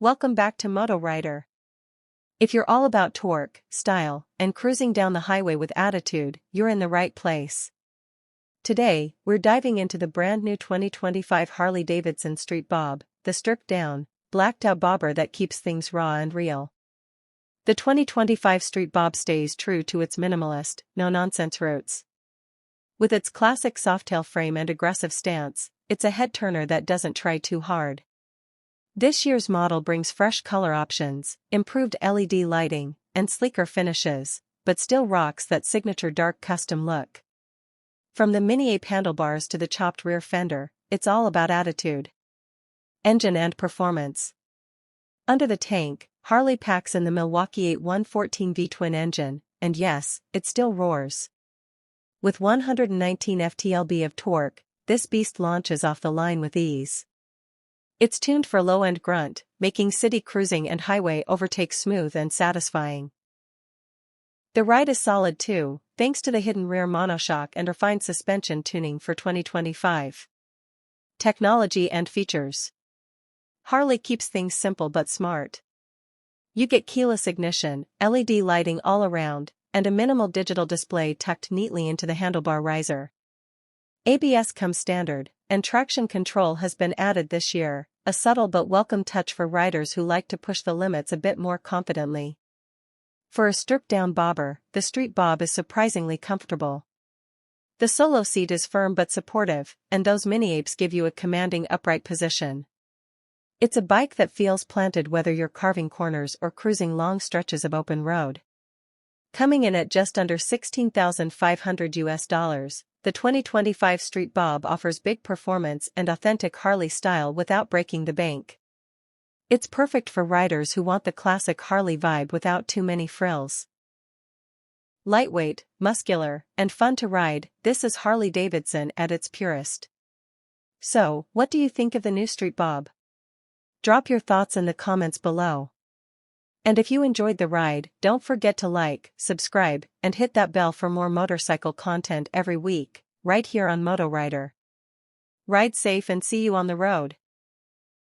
Welcome back to Moto Rider. If you're all about torque, style, and cruising down the highway with attitude, you're in the right place. Today, we're diving into the brand new 2025 Harley-Davidson Street Bob, the stripped-down, blacked-out bobber that keeps things raw and real. The 2025 Street Bob stays true to its minimalist, no-nonsense roots. With its classic softail frame and aggressive stance, it's a head-turner that doesn't try too hard. This year's model brings fresh color options, improved LED lighting, and sleeker finishes, but still rocks that signature dark custom look. From the mini-ape handlebars to the chopped rear fender, it's all about attitude, engine and performance. Under the tank, Harley packs in the Milwaukee 8114 V-twin engine, and yes, it still roars. With 119 ft-lb of torque, this beast launches off the line with ease. It's tuned for low-end grunt, making city cruising and highway overtakes smooth and satisfying. The ride is solid too, thanks to the hidden rear monoshock and refined suspension tuning for 2025. Technology and features. Harley keeps things simple but smart. You get keyless ignition, LED lighting all around, and a minimal digital display tucked neatly into the handlebar riser. ABS comes standard, and traction control has been added this year, a subtle but welcome touch for riders who like to push the limits a bit more confidently. For a stripped-down bobber, the Street Bob is surprisingly comfortable. The solo seat is firm but supportive, and those mini-apes give you a commanding upright position. It's a bike that feels planted whether you're carving corners or cruising long stretches of open road. Coming in at just under $16,500, the 2025 Street Bob offers big performance and authentic Harley style without breaking the bank. It's perfect for riders who want the classic Harley vibe without too many frills. Lightweight, muscular, and fun to ride, this is Harley-Davidson at its purest. So, what do you think of the new Street Bob? Drop your thoughts in the comments below. And if you enjoyed the ride, don't forget to like, subscribe, and hit that bell for more motorcycle content every week, right here on Moto Rider. Ride safe and see you on the road.